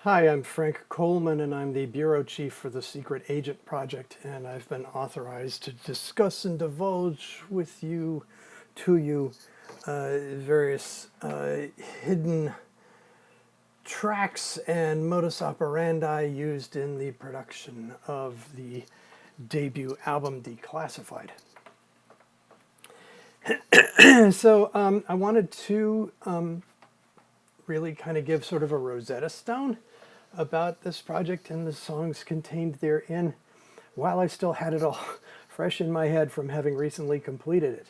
Hi, I'm Frank Coleman, and I'm the Bureau Chief for the Secret Agent Project, and I've been authorized to discuss and divulge with you, to you, various hidden tracks and modus operandi used in the production of the debut album Declassified. So I wanted to really kind of give sort of a Rosetta Stone about this project and the songs contained therein while I still had it all fresh in my head from having recently completed it.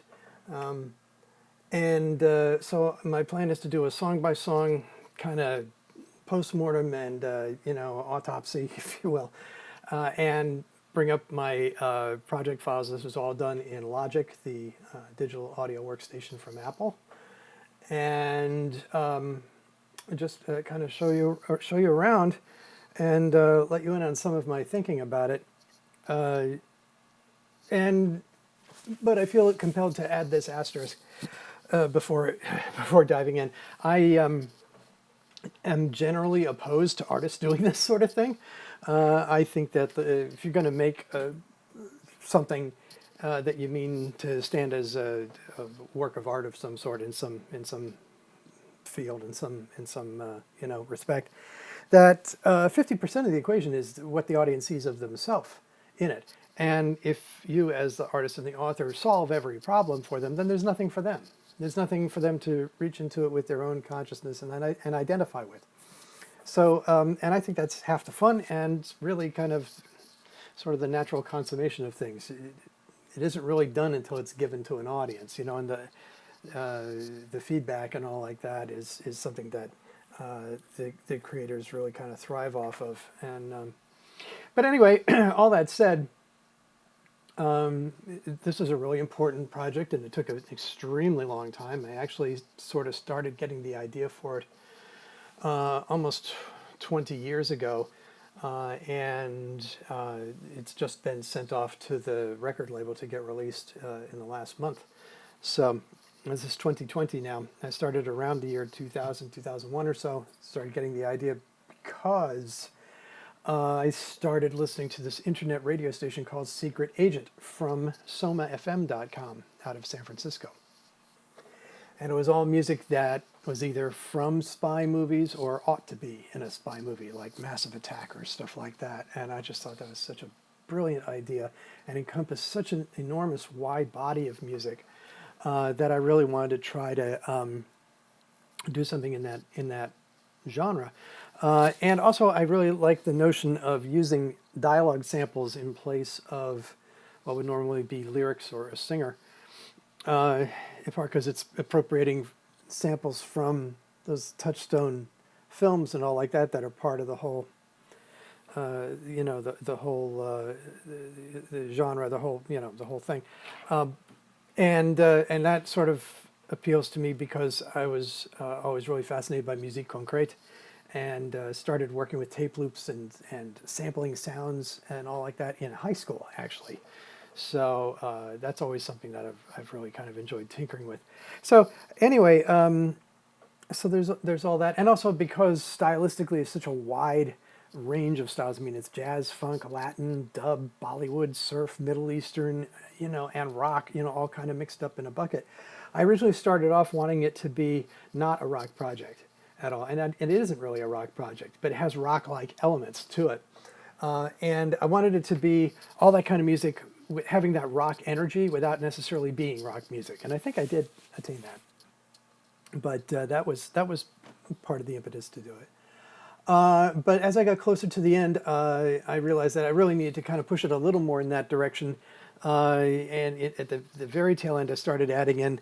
And so my plan is to do a song by song kind of postmortem and, autopsy, if you will, and bring up my project files. This was all done in Logic, the digital audio workstation from Apple. And just kind of show you around and let you in on some of my thinking about it. Uh, and but I feel compelled to add this asterisk before before diving in. I am generally opposed to artists doing this sort of thing. I think that if you're going to make something that you mean to stand as a work of art of some sort in some field in some respect, that 50% of the equation is what the audience sees of themselves in it. And if you, as the artist and the author, solve every problem for them, then there's nothing for them. There's nothing for them to reach into it with their own consciousness and identify with. So, and I think that's half the fun and really kind of sort of the natural consummation of things. It isn't really done until it's given to an audience, and the feedback and all like that is something that the creators really kind of thrive off of. And but anyway, all that said, this is a really important project, and it took an extremely long time. I actually sort of started getting the idea for it almost 20 years ago, and it's just been sent off to the record label to get released in the last month. So this is 2020 now. I started around the year 2000, 2001 or so, started getting the idea because I started listening to this internet radio station called Secret Agent from somafm.com out of San Francisco. And it was all music that was either from spy movies or ought to be in a spy movie, like Massive Attack or stuff like that. And I just thought that was such a brilliant idea and encompassed such an enormous wide body of music that I really wanted to try to do something in that genre. And also, I really like the notion of using dialogue samples in place of what would normally be lyrics or a singer, in part because it's appropriating samples from those Touchstone films and all like that that are part of the whole, the whole the genre, the whole thing. And that sort of appeals to me because I was always really fascinated by musique concrète, and started working with tape loops and sampling sounds and all like that in high school, actually. So that's always something that I've really kind of enjoyed tinkering with. So anyway, so there's all that, and also because stylistically it's such a wide range of styles. I mean, it's jazz, funk, Latin, dub, Bollywood, surf, Middle Eastern, and rock, all kind of mixed up in a bucket. I originally started off wanting it to be not a rock project at all, and it isn't really a rock project, but it has rock-like elements to it. And I wanted it to be all that kind of music, having that rock energy without necessarily being rock music, and I think I did attain that. But that was part of the impetus to do it. But as I got closer to the end, I realized that I really needed to kind of push it a little more in that direction. At the very tail end, I started adding in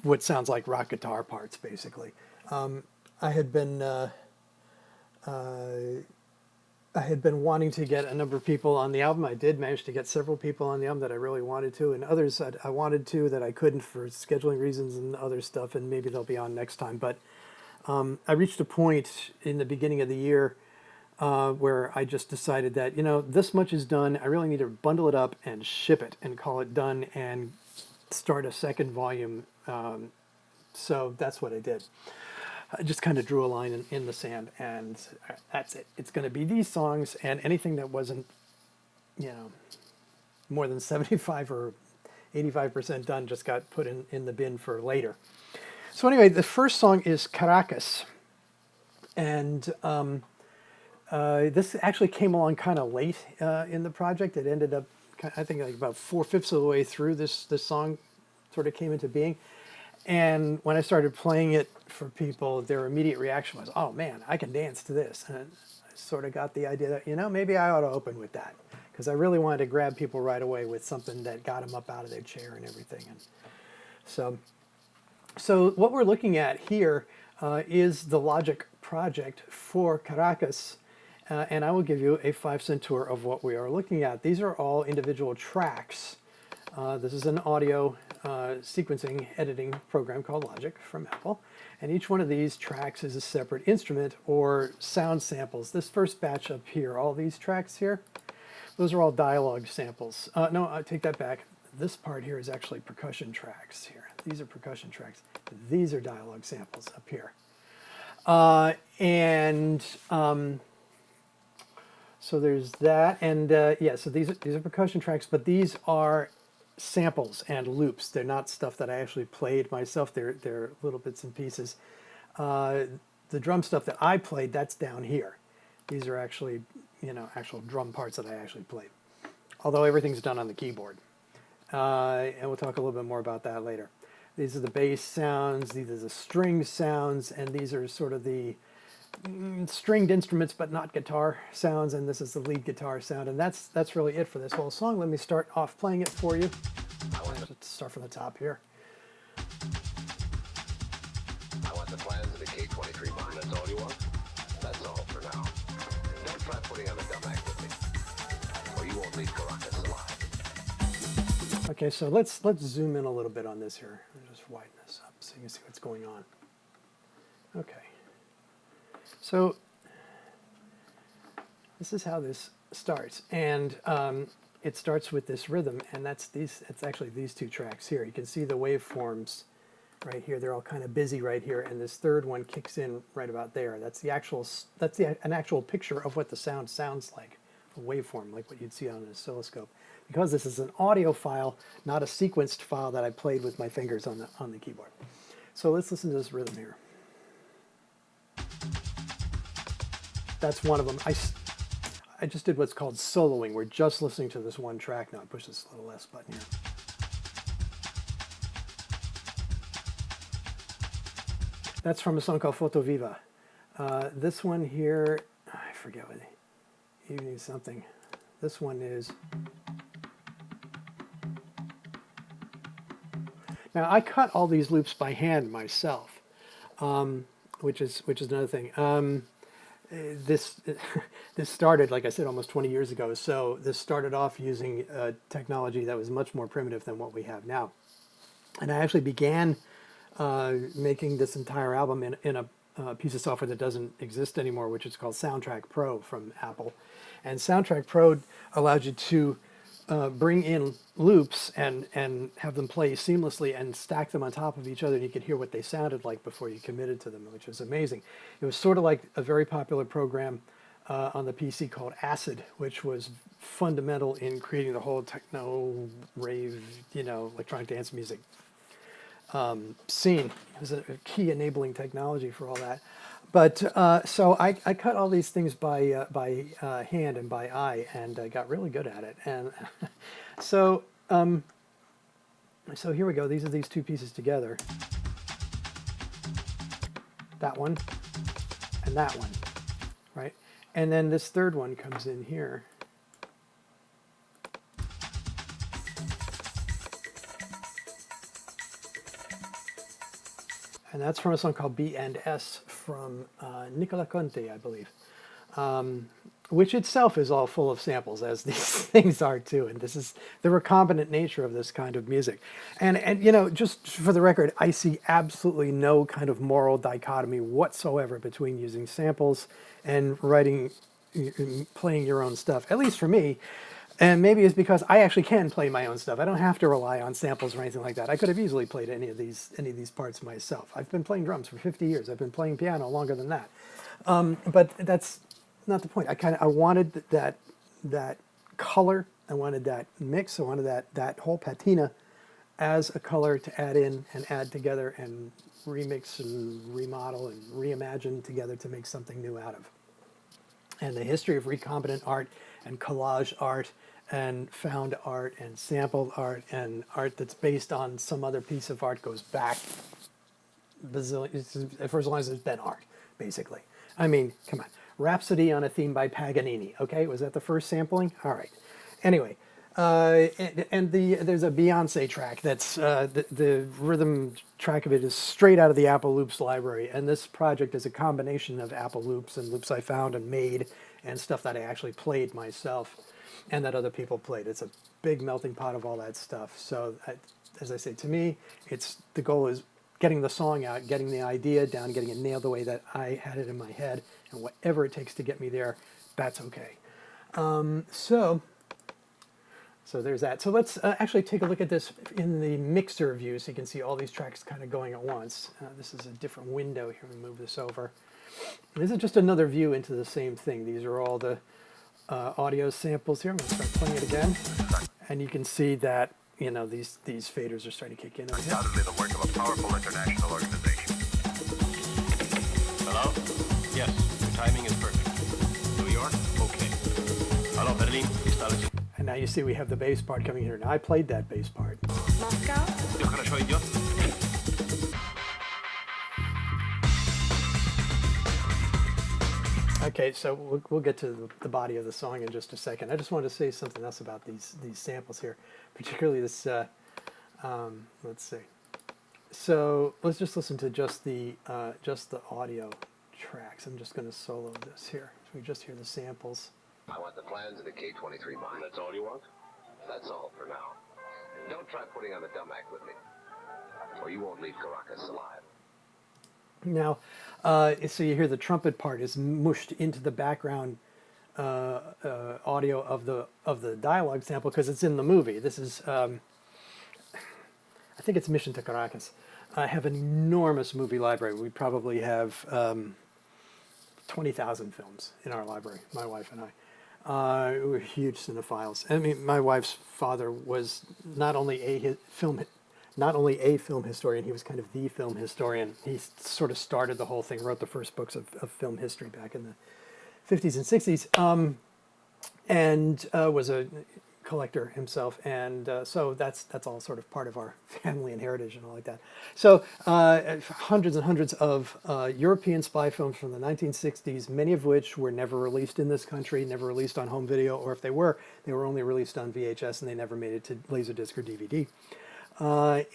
what sounds like rock guitar parts, basically. I had been wanting to get a number of people on the album. I did manage to get several people on the album that I really wanted to, and others that I wanted to that I couldn't for scheduling reasons and other stuff, and maybe they'll be on next time. But I reached a point in the beginning of the year where I just decided that, this much is done. I really need to bundle it up and ship it and call it done and start a second volume. So that's what I did. I just kind of drew a line in the sand, and that's it. It's going to be these songs, and anything that wasn't, you know, more than 75 or 85% done just got put in the bin for later. So anyway, the first song is Caracas, and this actually came along kind of late in the project. It ended up, I think, like about 4/5 of the way through this song sort of came into being. And when I started playing it for people, their immediate reaction was, "Oh man, I can dance to this." And I sort of got the idea that, you know, maybe I ought to open with that, because I really wanted to grab people right away with something that got them up out of their chair and everything. And so what we're looking at here is the Logic project for Caracas. And I will give you a 5-cent tour of what we are looking at. These are all individual tracks. This is an audio sequencing editing program called Logic from Apple. And each one of these tracks is a separate instrument or sound samples. This first batch up here, all these tracks here, those are all dialogue samples. No, I take that back. This part here is actually percussion tracks here. These are percussion tracks. These are dialogue samples up here. So there's that. And yeah, so these are percussion tracks, but these are samples and loops. They're not stuff that I actually played myself. They're little bits and pieces. The drum stuff that I played, that's down here. These are actually, you know, actual drum parts that I actually played. Although everything's done on the keyboard. And we'll talk a little bit more about that later. These are the bass sounds, these are the string sounds, and these are sort of the stringed instruments but not guitar sounds, and this is the lead guitar sound, and that's really it for this whole song. Let me start off playing it for you. Let's start from the top here. I want the plans of the K-23 bomb. That's all you want? That's all for now. Don't try putting on a dumb act with me, or you won't leave Caracas alive. Okay, so let's zoom in a little bit on this here. Let me just widen this up so you can see what's going on. Okay. So this is how this starts, and it starts with this rhythm, and it's actually these two tracks here. You can see the waveforms right here. They're all kind of busy right here, and this third one kicks in right about there. That's an actual picture of what the sound sounds like, a waveform, like what you'd see on an oscilloscope. Because this is an audio file, not a sequenced file that I played with my fingers on the keyboard. So let's listen to this rhythm here. That's one of them. I just did what's called soloing. We're just listening to this one track now. I push this little S button here. That's from a song called Foto Viva. This one here, I forget what, evening something. This one is. Now I cut all these loops by hand myself, which is another thing. This started, like I said, almost 20 years ago. So this started off using technology that was much more primitive than what we have now. And I actually began making this entire album in a piece of software that doesn't exist anymore, which is called Soundtrack Pro from Apple. And Soundtrack Pro allows you to bring in loops and have them play seamlessly and stack them on top of each other, and you could hear what they sounded like before you committed to them, which was amazing. It was sort of like a very popular program on the PC called Acid, which was fundamental in creating the whole techno, rave, electronic dance music scene. It was a key enabling technology for all that. But so I cut all these things by hand and by eye, and got really good at it. And so here we go. These are these two pieces together. That one and that one, right? And then this third one comes in here. And that's from a song called B&S from Nicola Conte, I believe, which itself is all full of samples, as these things are too. And this is the recombinant nature of this kind of music. And just for the record, I see absolutely no kind of moral dichotomy whatsoever between using samples and playing your own stuff. At least for me, And maybe it's because I actually can play my own stuff. I don't have to rely on samples or anything like that. I could have easily played any of these parts myself. I've been playing drums for 50 years. I've been playing piano longer than that. But that's not the point. I wanted that color. I wanted that mix. I wanted that whole patina as a color to add in and add together and remix and remodel and reimagine together to make something new out of. And the history of recombinant art and collage art and found art and sampled art and art that's based on some other piece of art goes back for as long as there's been art, basically. I mean, come on. Rhapsody on a Theme by Paganini. Okay, was that the first sampling? All right. Anyway, there's a Beyonce track that's the rhythm track of it is straight out of the Apple Loops library, and this project is a combination of Apple Loops and loops I found and made and stuff that I actually played myself and that other people played. It's a big melting pot of all that stuff. So as I say, to me, the goal is getting the song out, getting the idea down, getting it nailed the way that I had it in my head, and whatever it takes to get me there, that's okay. So there's that. So let's actually take a look at this in the mixer view so you can see all these tracks kind of going at once. This is a different window here. Let me move this over. This is just another view into the same thing. These are all the audio samples here. I'm going to start playing it again. And you can see that, these faders are starting to kick in over here. Undoubtedly the work of a powerful international organization. Hello? Yes, your timing is perfect. New York? Okay. Hello, Berlin? Installation. And now you see we have the bass part coming here. Now I played that bass part. Moscow? Yo хорошо идет? Okay, so we'll get to the body of the song in just a second. I just wanted to say something else about these samples here, particularly this. Let's see. So let's just listen to just the audio tracks. I'm just going to solo this here. So we just hear the samples. I want the plans of the K-23 mine. That's all you want? That's all for now. Don't try putting on the dumb act with me, or you won't leave Caracas alive. Now, so you hear the trumpet part is mushed into the background audio of the dialogue sample because it's in the movie. This is, I think it's Mission to Caracas. I have an enormous movie library. We probably have 20,000 films in our library, my wife and I. We're huge cinephiles. I mean, my wife's father was not only a film historian, he was kind of the film historian. He sort of started the whole thing, wrote the first books of film history back in the 50s and 60s, and was a collector himself. And so that's all sort of part of our family and heritage and all like that. So hundreds and hundreds of European spy films from the 1960s, many of which were never released in this country, never released on home video, or if they were only released on VHS and they never made it to Laserdisc or DVD.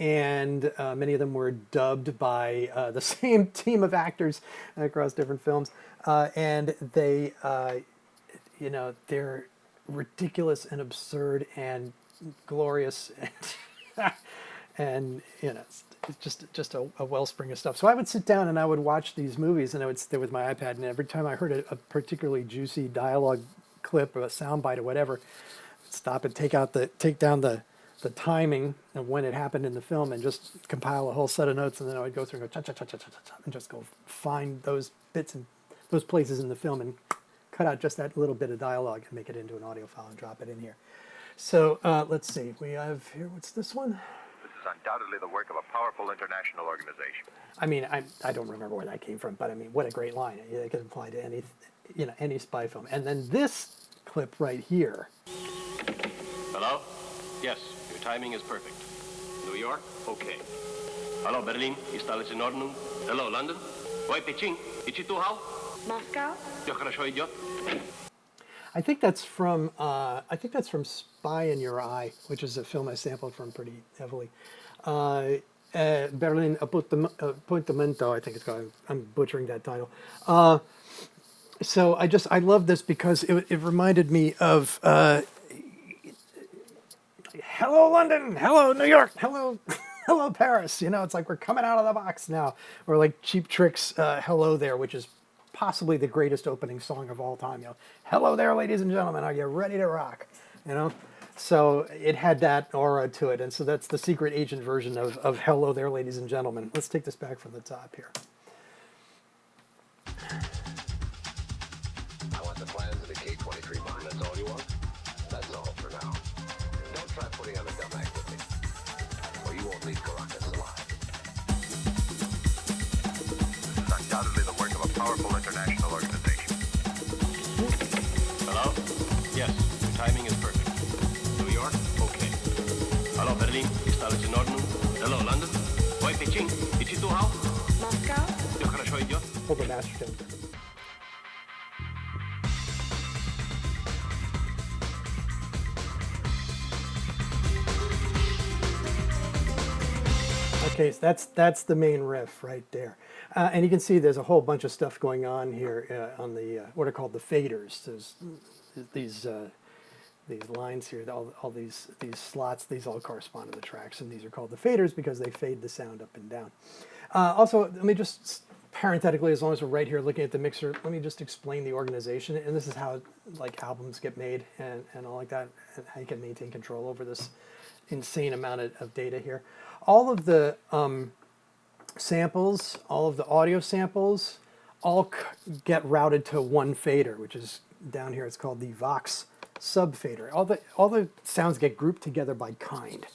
And many of them were dubbed by the same team of actors across different films. And they, they're ridiculous and absurd and glorious and it's just a wellspring of stuff. So I would sit down and I would watch these movies and I would stay with my iPad, and every time I heard a particularly juicy dialogue clip or a soundbite or whatever, I'd stop and take down the timing of when it happened in the film and just compile a whole set of notes, and then I would go through and go cha-cha-cha-cha-cha-cha and just go find those bits and those places in the film and cut out just that little bit of dialogue and make it into an audio file and drop it in here. So let's see. We have here, what's this one? This is undoubtedly the work of a powerful international organization. I mean, I don't remember where that came from, but I mean, what a great line. It could apply to any spy film. And then this clip right here. Hello? Yes, your timing is perfect. New York? Okay. Hello, Berlin? Installation in ordnung? Hello, London? Oi, Beijing? Ichi tu hao? Moscow? Yo хорошо идет? I think that's from Spy in Your Eye, which is a film I sampled from pretty heavily. Berlin Appuntamento, I think it's called. I'm butchering that title. So I love this because it reminded me of hello London, hello New York, hello hello Paris. It's like we're coming out of the box now. Or like Cheap Trick's Hello There, which is possibly the greatest opening song of all time. Hello there, ladies and gentlemen. Are you ready to rock? you know? So it had that aura to it, and so that's the secret agent version of Hello There, Ladies and Gentlemen. Let's take this back from the top here. I want the plans of the K-23 bomb. That's all you want? That's all for now. Don't try putting on a dumb act with me, or you won't leave Caracas alive. This is undoubtedly the work of a powerful international organization. Hello? Yes, your timing is perfect. New York? Okay. Hello, Berlin. Осталось in Ordnung. Hello, London. Ой, Пекин. Иди tu how? Moscow? Все хорошо идет? Hold the master tone. Okay, so that's the main riff right there, and you can see there's a whole bunch of stuff going on here on the what are called the faders. There's these lines here, all these slots. These all correspond to the tracks, and these are called the faders because they fade the sound up and down. Also, let me just parenthetically, as long as we're right here looking at the mixer, let me just explain the organization. And this is how like albums get made and all like that, and how you can maintain control over this insane amount of data here. All of the samples, all of the audio samples, all get routed to one fader, which is down here. It's called the Vox subfader. All the sounds get grouped together by kind.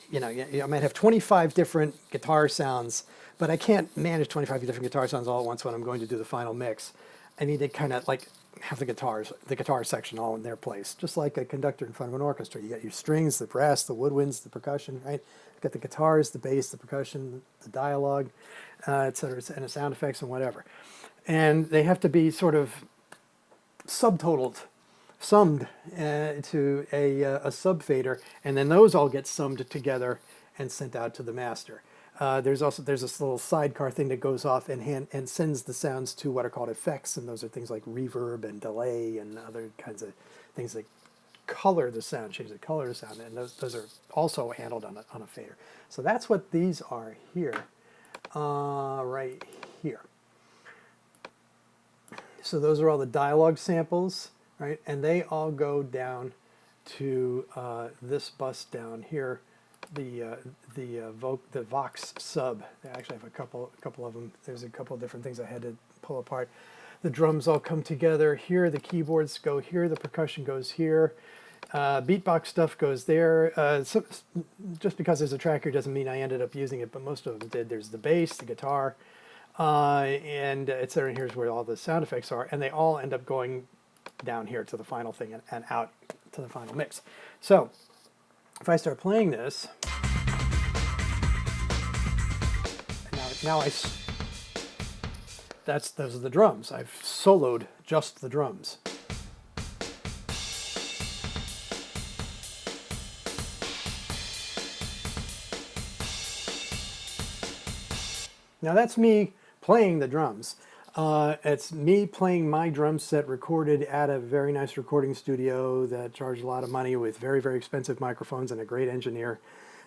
You know, I might have 25 different guitar sounds, but I can't manage 25 different guitar sounds all at once when I'm going to do the final mix. I need to kind of like have the guitar section all in their place, just like a conductor in front of an orchestra. You got your strings, the brass, the woodwinds, the percussion, right? You got the guitars, the bass, the percussion, the dialogue, et cetera, and the sound effects and whatever. And they have to be sort of summed to a subfader, and then those all get summed together and sent out to the master. There's this little sidecar thing that goes off and sends the sounds to what are called effects, and those are things like reverb and delay and other kinds of things that color the sound, change the color of the sound, and those are also handled on a fader. So that's what these are here, right here. So those are all the dialogue samples, right? And they all go down to this bus down here, the Vox sub. They actually have a couple of them. There's a couple of different things I had to pull apart. The drums all come together here. The keyboards go here. The percussion goes here. Beatbox stuff goes there. So just because there's a track here doesn't mean I ended up using it, but most of them did. There's the bass, the guitar, and et cetera. And here's where all the sound effects are, and they all end up going down here to the final thing and out to the final mix. So if I start playing this, those are the drums. I've soloed just the drums. Now that's me playing the drums. It's me playing my drum set recorded at a very nice recording studio that charged a lot of money with very, very expensive microphones and a great engineer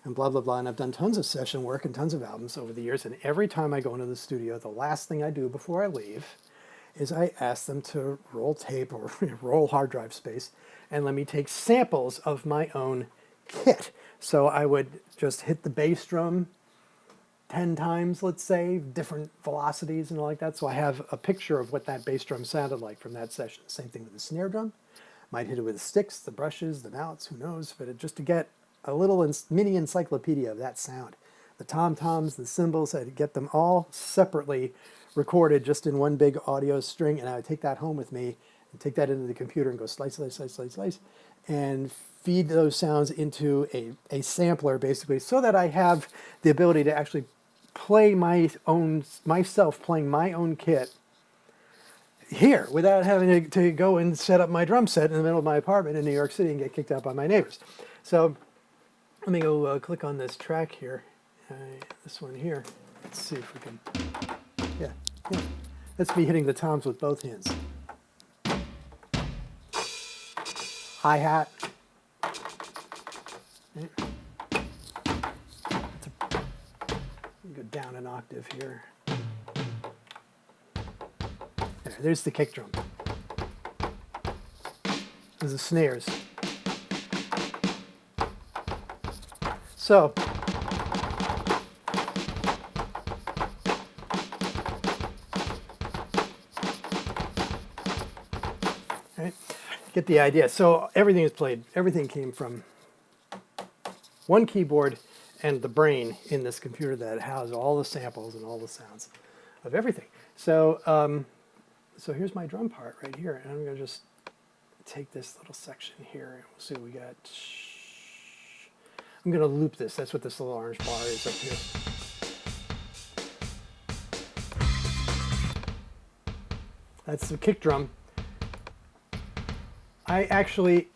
and blah, blah, blah. And I've done tons of session work and tons of albums over the years. And every time I go into the studio, the last thing I do before I leave is I ask them to roll tape or roll hard drive space and let me take samples of my own kit. So I would just hit the bass drum 10 times, let's say, different velocities and all like that. So I have a picture of what that bass drum sounded like from that session. Same thing with the snare drum. Might hit it with the sticks, the brushes, the mallets, who knows, but just to get a little mini encyclopedia of that sound. The tom-toms, the cymbals, I'd get them all separately recorded just in one big audio string, and I would take that home with me and take that into the computer and go slice, slice, slice, slice, slice, and feed those sounds into a sampler, basically, so that I have the ability to actually play myself playing my own kit here without having to go and set up my drum set in the middle of my apartment in New York City and get kicked out by my neighbors. So let me go click on this track here, this one here. Let's see if we can, yeah. That's me hitting the toms with both hands. Hi-hat. Go down an octave here. There's the kick drum. There's the snares. So, right, get the idea. So everything is played, everything came from one keyboard and the brain in this computer that has all the samples and all the sounds of everything. So, so here's my drum part right here, and I'm going to just take this little section here, and we'll see what we got. I'm going to loop this. That's what this little orange bar is up here. That's the kick drum. I actually,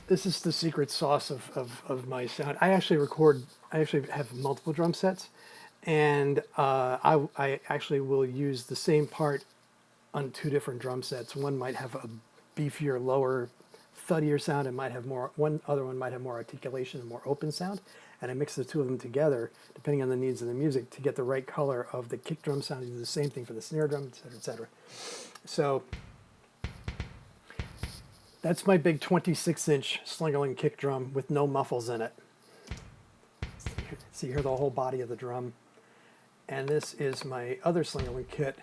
this is the secret sauce of my sound. I actually have multiple drum sets, and I actually will use the same part on two different drum sets. One might have a beefier, lower, thuddier sound, and might have more. One other one might have more articulation and more open sound, and I mix the two of them together, depending on the needs of the music, to get the right color of the kick drum sound. I do the same thing for the snare drum, et cetera, et cetera. So that's my big 26-inch Slingerland kick drum with no muffles in it. So you hear the whole body of the drum. And this is my other Slingerland kit.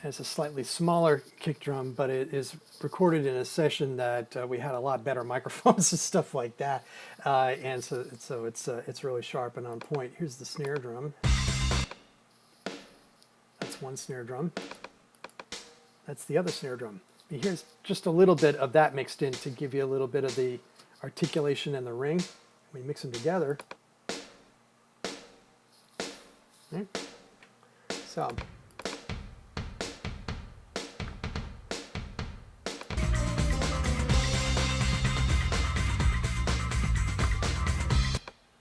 It's a slightly smaller kick drum, but it is recorded in a session that we had a lot better microphones and stuff like that, and so it's really sharp and on point. Here's the snare drum. That's one snare drum. That's the other snare drum. Here's just a little bit of that mixed in to give you a little bit of the articulation and the ring. We mix them together. Okay. So.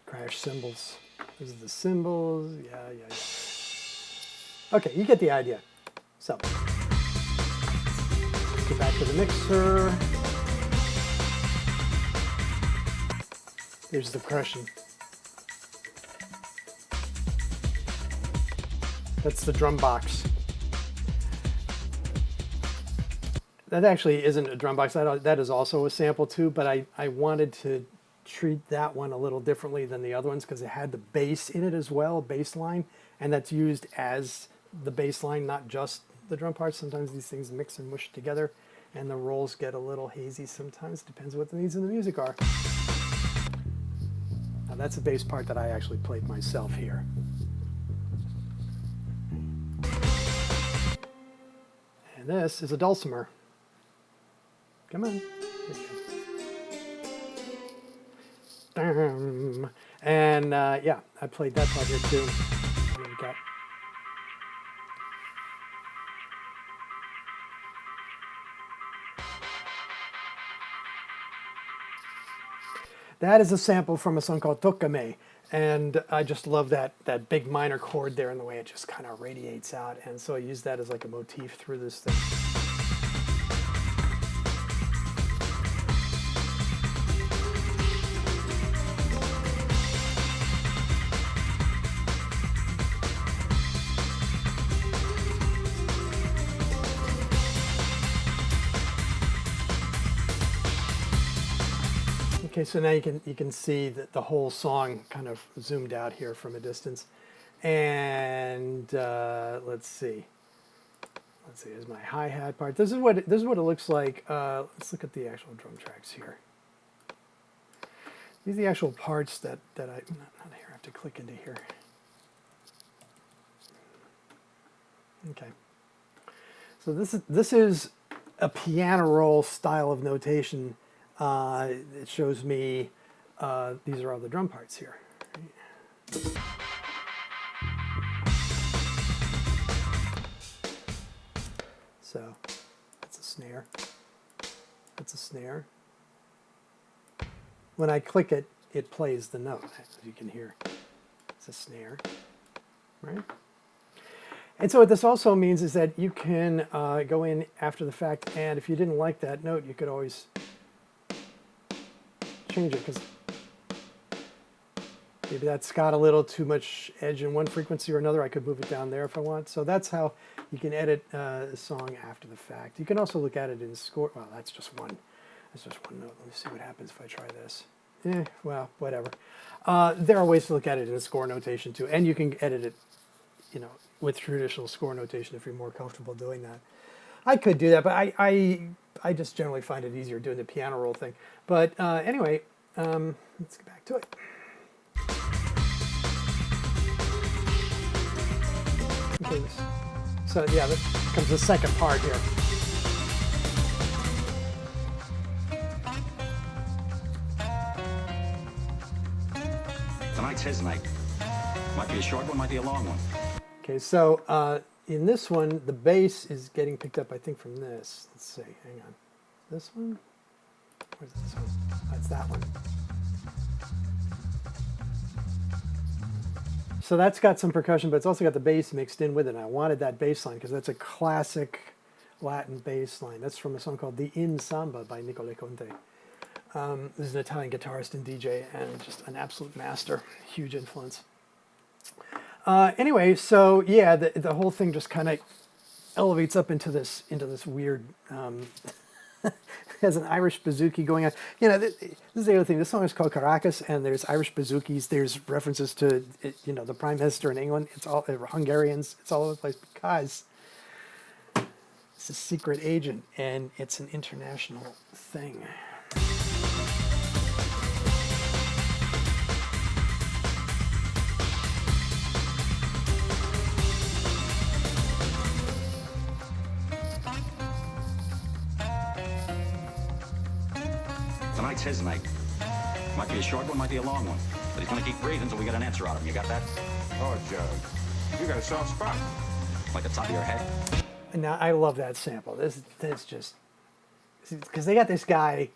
Crash cymbals. These are the cymbals. Yeah. Okay, you get the idea. So, let's get back to the mixer. Here's the percussion. That's the drum box. That actually isn't a drum box. That is also a sample too, but I wanted to treat that one a little differently than the other ones because it had the bass in it as well, bass line, and that's used as the bass line, not just the drum parts. Sometimes these things mix and mush together, and the rolls get a little hazy sometimes. Depends what the needs of the music are. Now that's a bass part that I actually played myself here. And this is a dulcimer. Come on. And yeah, I played that part here too. What we got? That is a sample from a song called Toccame, and I just love that big minor chord there and the way it just kind of radiates out, and so I use that as like a motif through this thing. Okay, so now you can see that the whole song kind of zoomed out here from a distance, and let's see. Here's my hi-hat part. This is what it looks like. Let's look at the actual drum tracks here. These are the actual parts that I not here. I have to click into here. Okay. So this is a piano roll style of notation. It shows me these are all the drum parts here. So that's a snare. That's a snare. When I click it, it plays the note, as you can hear. It's a snare, right? And so what this also means is that you can go in after the fact, and if you didn't like that note, you could always change it, because maybe that's got a little too much edge in one frequency or another. I could move it down there if I want. So that's how you can edit a song after the fact. You can also look at it in score. Well, that's just one There's just one note. Let me see what happens if I try this. Well, whatever. There are ways to look at it in score notation too, and you can edit it, with traditional score notation if you're more comfortable doing that. I could do that, but I just generally find it easier doing the piano roll thing. But anyway, let's get back to it. Okay, so yeah, that comes the second part here. Tonight's his night. Might be a short one, might be a long one. Okay, so in this one, the bass is getting picked up, I think, from this. Let's see, hang on. This one? Where's this one? That's that one. So that's got some percussion, but it's also got the bass mixed in with it. And I wanted that bass line because that's a classic Latin bass line. That's from a song called The In Samba by Nicole Conte. This is an Italian guitarist and DJ and just an absolute master, huge influence. Anyway, so yeah, the whole thing just kind of elevates up into this weird, has an Irish bouzouki going on. This is the other thing. This song is called Caracas, and there's Irish bouzouki's. There's references to, the Prime Minister in England. It's all Hungarians. It's all over the place because it's a secret agent, and it's an international thing. Tonight's his night. Might be a short one, might be a long one. But he's gonna keep breathing until we get an answer out of him. You got that? Oh, Judge, you got a soft spot. Like the top of your head? Now I love that sample. This just because they got this guy,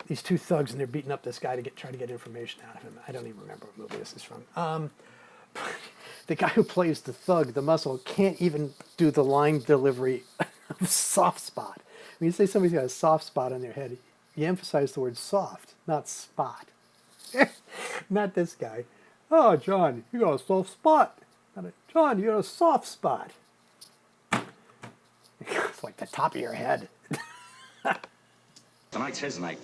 these two thugs, and they're beating up this guy to try to get information out of him. I don't even remember what movie this is from. The guy who plays the thug, the muscle, can't even do the line delivery of soft spot. When you say somebody's got a soft spot on their head, you emphasize the word soft, not spot. Not this guy. Oh, John, you got a soft spot. John, you got a soft spot. It's like the top of your head. Tonight's his night.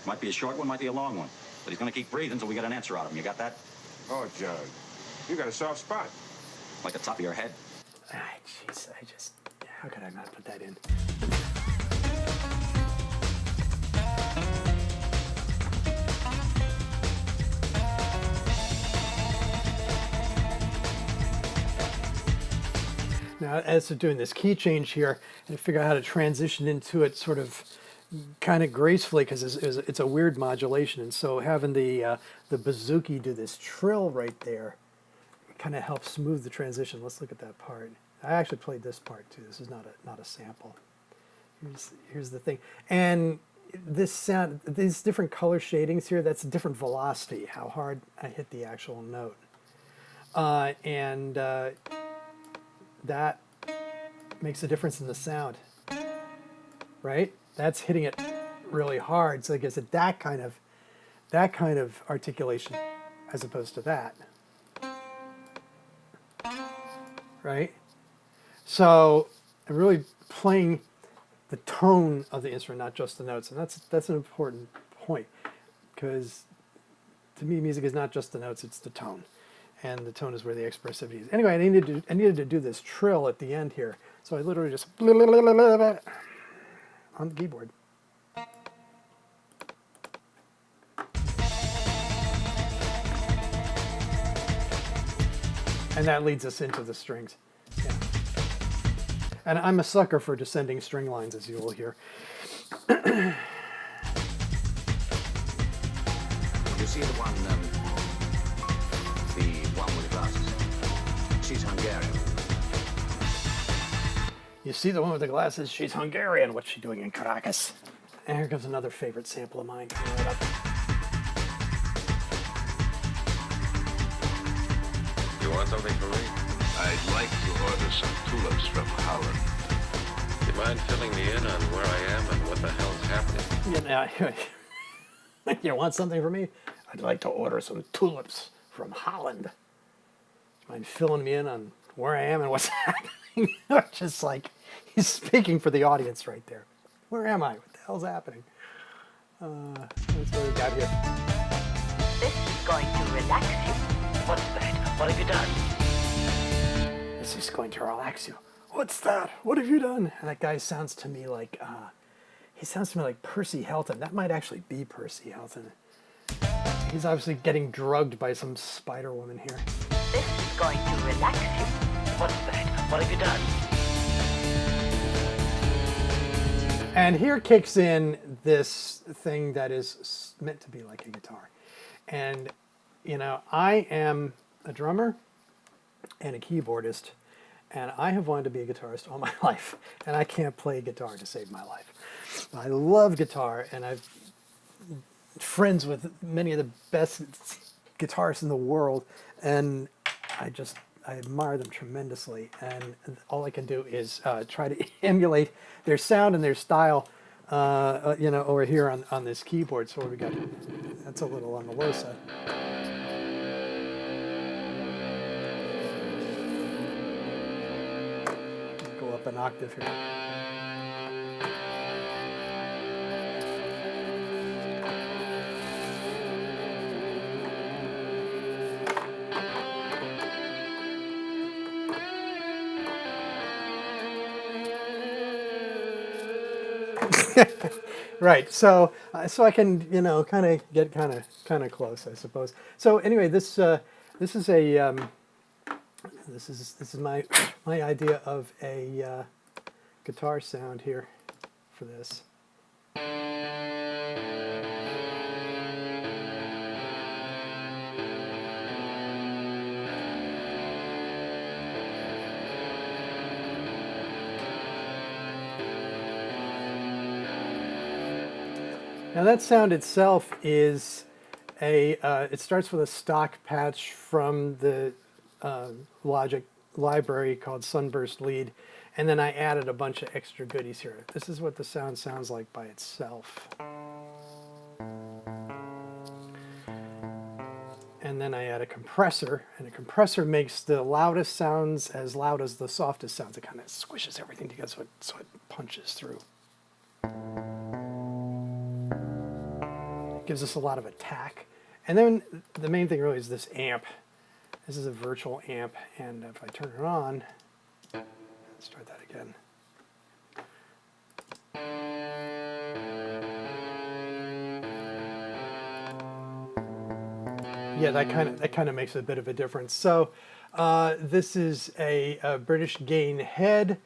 Might be a short one, might be a long one. But he's gonna keep breathing until we get an answer out of him. You got that? Oh, Judge, you got a soft spot. Like the top of your head? Jeez, how could I not put that in? Now, as to doing this key change here, and figure out how to transition into it sort of kind of gracefully, because it's a weird modulation, and so having the bouzouki do this trill right there kind of helps smooth the transition. Let's look at that part. I actually played this part too. This is not a sample. Here's the thing, and this sound, these different color shadings here, that's a different velocity, how hard I hit the actual note, and that makes a difference in the sound, right? That's hitting it really hard. So I guess that kind of articulation as opposed to that, right? So I'm really playing the tone of the instrument, not just the notes, and that's an important point, because to me, music is not just the notes; it's the tone. And the tone is where the expressivity is. Anyway, I needed to do this trill at the end here. So I literally just on the keyboard. And that leads us into the strings. Yeah. And I'm a sucker for descending string lines, as you will hear. You see the one with the glasses? She's Hungarian. You see the one with the glasses? She's Hungarian. What's she doing in Caracas? And here comes another favorite sample of mine coming right up. You want something from me? I'd like to order some tulips from Holland. Do you mind filling me in on where I am and what the hell's happening? You want something from me? I'd like to order some tulips from Holland. Do you mind filling me in on where I am and what's happening? Just like he's speaking for the audience right there. Where am I? What the hell's happening? That's what we got here. This is going to relax you. What's that? What have you done? This is going to relax you. What's that? What have you done? And that guy sounds to me like, Percy Hilton. That might actually be Percy Hilton. He's obviously getting drugged by some spider woman here. This is going to relax you. What's that? What have you done? And here kicks in this thing that is meant to be like a guitar. And, you know, I am a drummer and a keyboardist, and I have wanted to be a guitarist all my life, and I can't play guitar to save my life. I love guitar, and I'm friends with many of the best guitarists in the world, and I admire them tremendously, and all I can do is try to emulate their sound and their style, you know, over here on this keyboard. So what we got, that's a little on the low side. Go up an octave here. Right, so I can, you know, kind of get kind of close, I suppose. So anyway, this is my idea of a guitar sound here for this. Now that sound itself is it starts with a stock patch from the Logic library called Sunburst Lead, and then I added a bunch of extra goodies here. This is what the sound sounds like by itself. And then I add a compressor, and a compressor makes the loudest sounds as loud as the softest sounds. It kind of squishes everything together so it punches through. Gives us a lot of attack. And then the main thing really is this amp. This is a virtual amp, and if I turn it on, let's start that again. Yeah, that kind of makes a bit of a difference. So this is a British gain head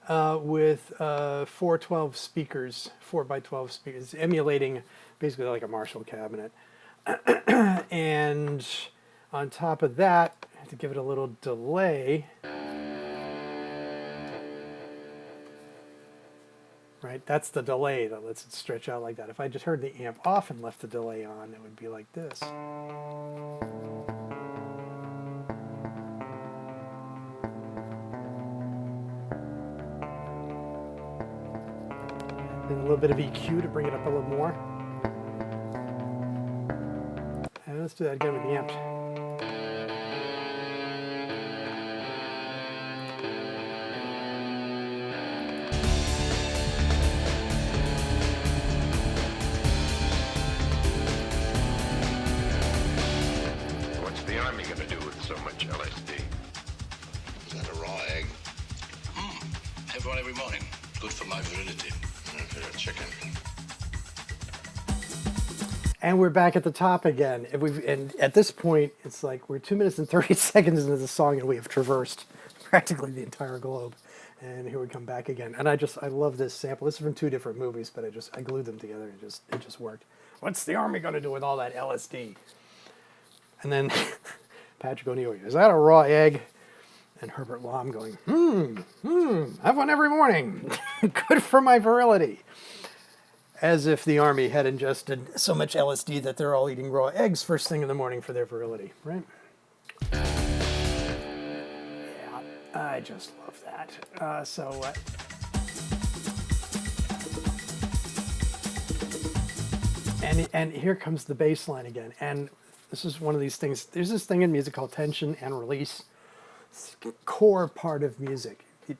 with 412 speakers, 4x12 speakers, emulating basically like a Marshall cabinet. And on top of that, I have to give it a little delay. Right, that's the delay that lets it stretch out like that. If I just heard the amp off and left the delay on, it would be like this. Then a little bit of EQ to bring it up a little more. And let's do that again with the amp. What's the Army going to do with so much LSD? Is that a raw egg? Have one every morning. Good for my virility. For a chicken. And we're back at the top again. And at this point, it's like we're 2 minutes and 30 seconds into the song, and we have traversed practically the entire globe. And here we come back again. And I love this sample. This is from 2 different movies, but I glued them together, and it just worked. What's the Army going to do with all that LSD? And then Patrick O'Neill, is that a raw egg? And Herbert Lom going, I have one every morning. Good for my virility. As if the Army had ingested so much LSD that they're all eating raw eggs first thing in the morning for their virility, right? Yeah, I just love that. And here comes the bass line again. And this is one of these things. There's this thing in music called tension and release. It's a core part of music. You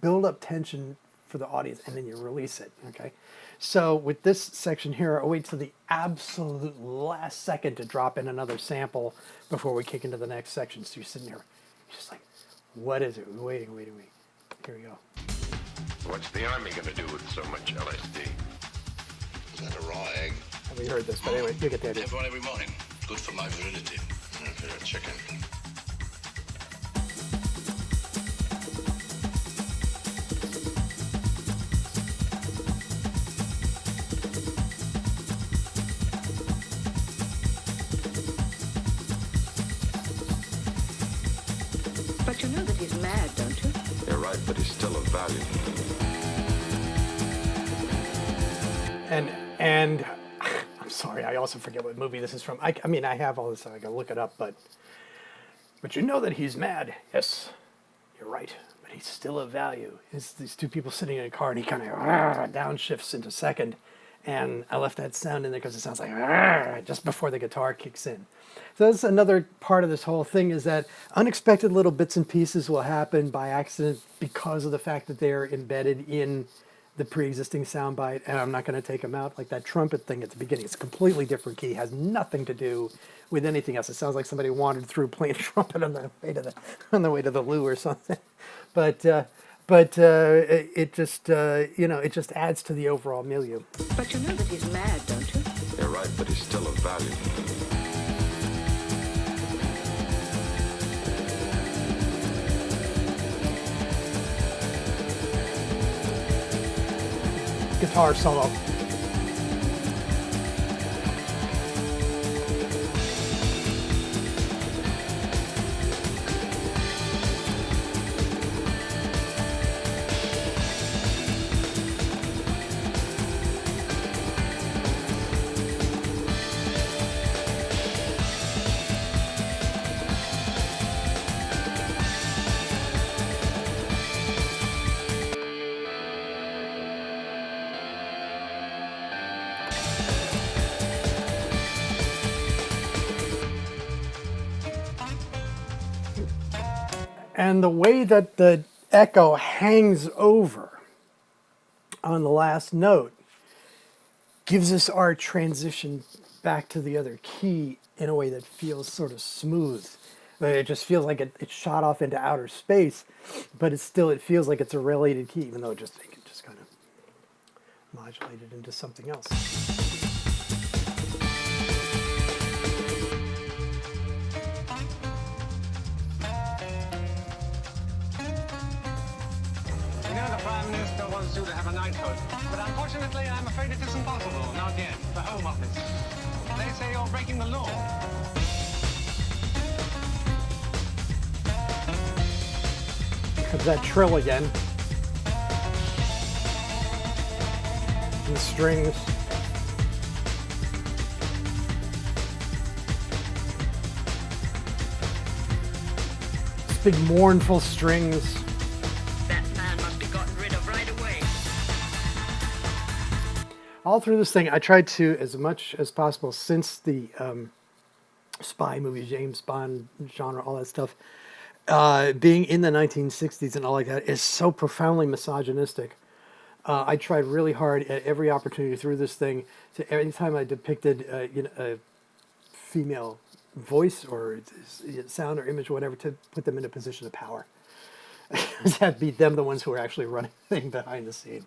build up tension for the audience, and then you release it, okay? So with this section here, I wait till the absolute last second to drop in another sample before we kick into the next section. So you're sitting there, you're just like, what is it? We're waiting. Here we go. What's the army gonna do with so much LSD? Is that a raw egg? We heard this, but anyway, you get the idea. Have one every morning. Good for my virility. If you're a chicken. But you know that he's mad, don't you? You're right, but he's still of value. And I'm sorry, I also forget what movie this is from. I mean, I have all this, I gotta look it up, but you know that he's mad. Yes, you're right, but he's still of value. It's these two people sitting in a car, and he kind of downshifts into second. And I left that sound in there because it sounds like just before the guitar kicks in. So that's another part of this whole thing, is that unexpected little bits and pieces will happen by accident because of the fact that they're embedded in the pre-existing soundbite, and I'm not going to take them out. Like that trumpet thing at the beginning, it's a completely different key, has nothing to do with anything else. It sounds like somebody wandered through playing trumpet on the way to the loo or something. But it just it just adds to the overall milieu. But you know that he's mad, don't you? You're right, but he's still of value. Guitar solo. And the way that the echo hangs over on the last note gives us our transition back to the other key in a way that feels sort of smooth. It just feels like it shot off into outer space, but it feels like it's a related key, even though it just kind of modulated into something else. You know the Prime Minister wants you to have a knighthood, but unfortunately I'm afraid it isn't possible, not yet. The Home Office. They say you're breaking the law. Comes that trill again. And the strings. Big mournful strings. That man must be gotten rid of right away. All through this thing, I tried to, as much as possible, since the spy movies, James Bond genre, all that stuff, being in the 1960s and all like that is so profoundly misogynistic. I tried really hard at every opportunity through this thing to, every time I depicted a female voice or sound or image or whatever, to put them in a position of power. That'd be them, the ones who are actually running the thing behind the scene.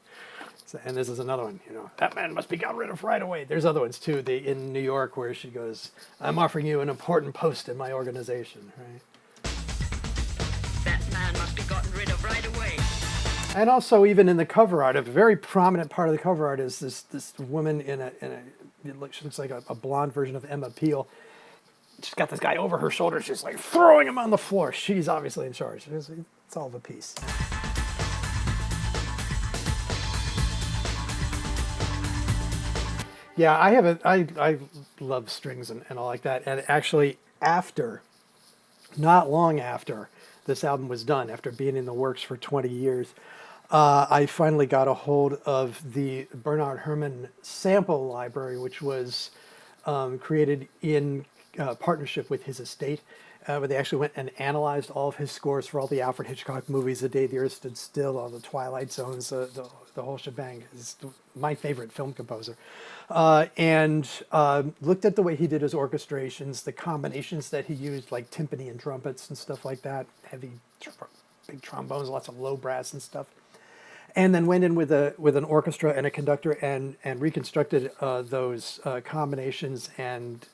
So, and this is another one, that man must be got rid of right away. There's other ones too, in New York, where she goes, I'm offering you an important post in my organization, right? That man must be gotten rid of right away. And also, even in the cover art, a very prominent part of the cover art is this woman she looks like a blonde version of Emma Peel. She's got this guy over her shoulder. She's like throwing him on the floor. She's obviously in charge. It's all of a piece. Yeah, I love strings and all like that. And actually, not long after this album was done, after being in the works for 20 years, I finally got a hold of the Bernard Herrmann sample library, which was created in partnership with his estate. where they actually went and analyzed all of his scores for all the Alfred Hitchcock movies, The Day the Earth Stood Still, all the Twilight Zones, the whole shebang. He's my favorite film composer. And looked at the way he did his orchestrations, the combinations that he used, like timpani and trumpets and stuff like that, big trombones, lots of low brass and stuff. And then went in with an orchestra and a conductor and reconstructed those combinations, and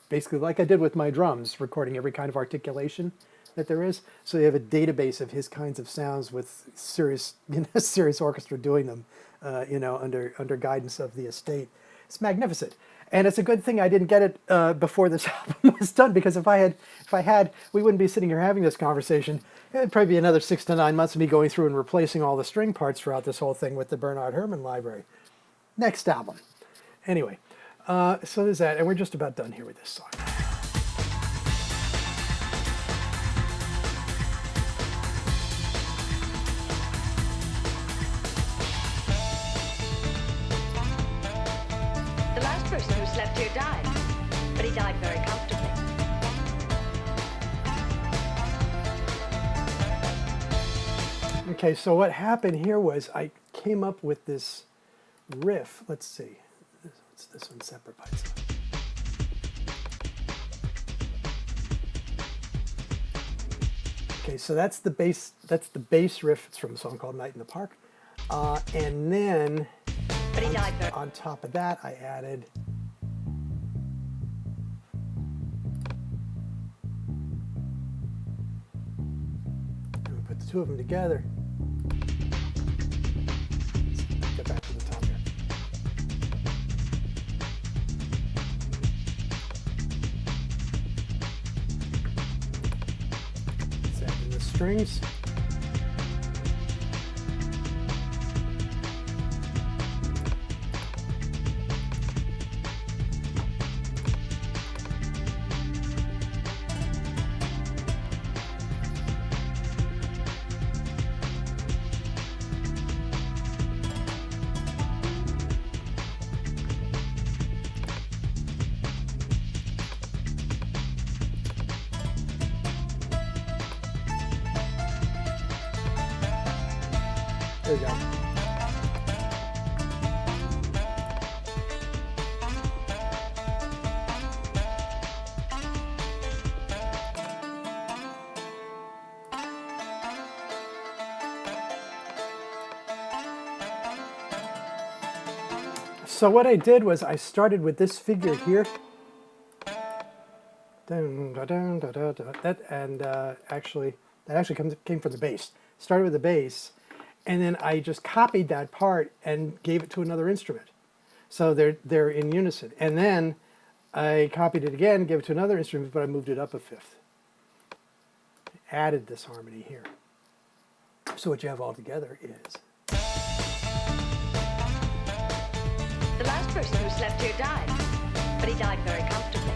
basically, like I did with my drums, recording every kind of articulation that there is. So you have a database of his kinds of sounds with serious orchestra doing them, under guidance of the estate. It's magnificent, and it's a good thing I didn't get it before this album was done, because if I had, we wouldn't be sitting here having this conversation. It'd probably be another 6 to 9 months of me going through and replacing all the string parts throughout this whole thing with the Bernard Herrmann library. Next album. Anyway, so there's that, and we're just about done here with this song. The last person who slept here died, but he died very comfortably. Okay, so what happened here was I came up with this riff. Let's see. What's this one? Separate by itself. Okay, so that's the bass. That's the bass riff. It's from a song called "Night in the Park," and then But he died very... on top of that, I added. And we put the two of them together. Let's get back to the top here. Let's add in the strings. There you go. So what I did was I started with this figure here. Dun, da, dun, da, da, da. That actually came from the bass. Started with the bass, and then I just copied that part and gave it to another instrument. So they're in unison. And then I copied it again, gave it to another instrument, but I moved it up a fifth. Added this harmony here. So what you have all together is. The last person who slept here died, but he died very comfortably.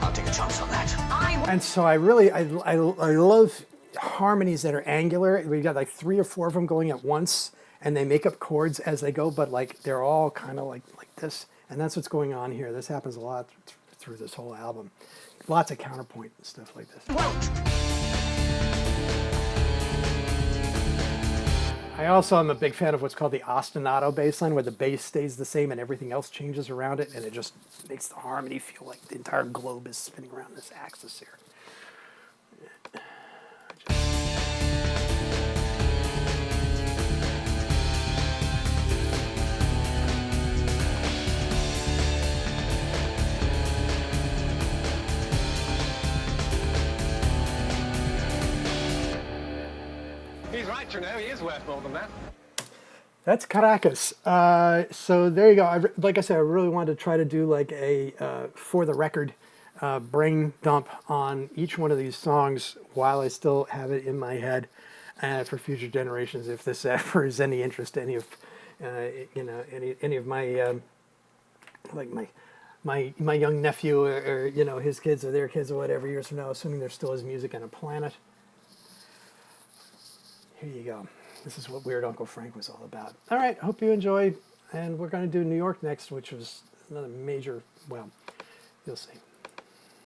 I'll take a chance on that. And so I love harmonies that are angular. We've got like 3 or 4 of them going at once, and they make up chords as they go, but like they're all kind of like this. And that's what's going on here. This happens a lot through this whole album. Lots of counterpoint and stuff like this. I also am a big fan of what's called the ostinato bass line, where the bass stays the same and everything else changes around it, and it just makes the harmony feel like the entire globe is spinning around this axis here. He's right, you know. He is worth more than that. That's Caracas. So there you go. Like I said, I really wanted to try to do like a, for the record, brain dump on each one of these songs while I still have it in my head for future generations. If this ever is any interest to any of, any of my, like my young nephew or his kids or their kids or whatever years from now, assuming there still is music on a planet. Here you go. This is what Weird Uncle Frank was all about. All right, hope you enjoyed And we're going to do New York next, which was another major, well, you'll see.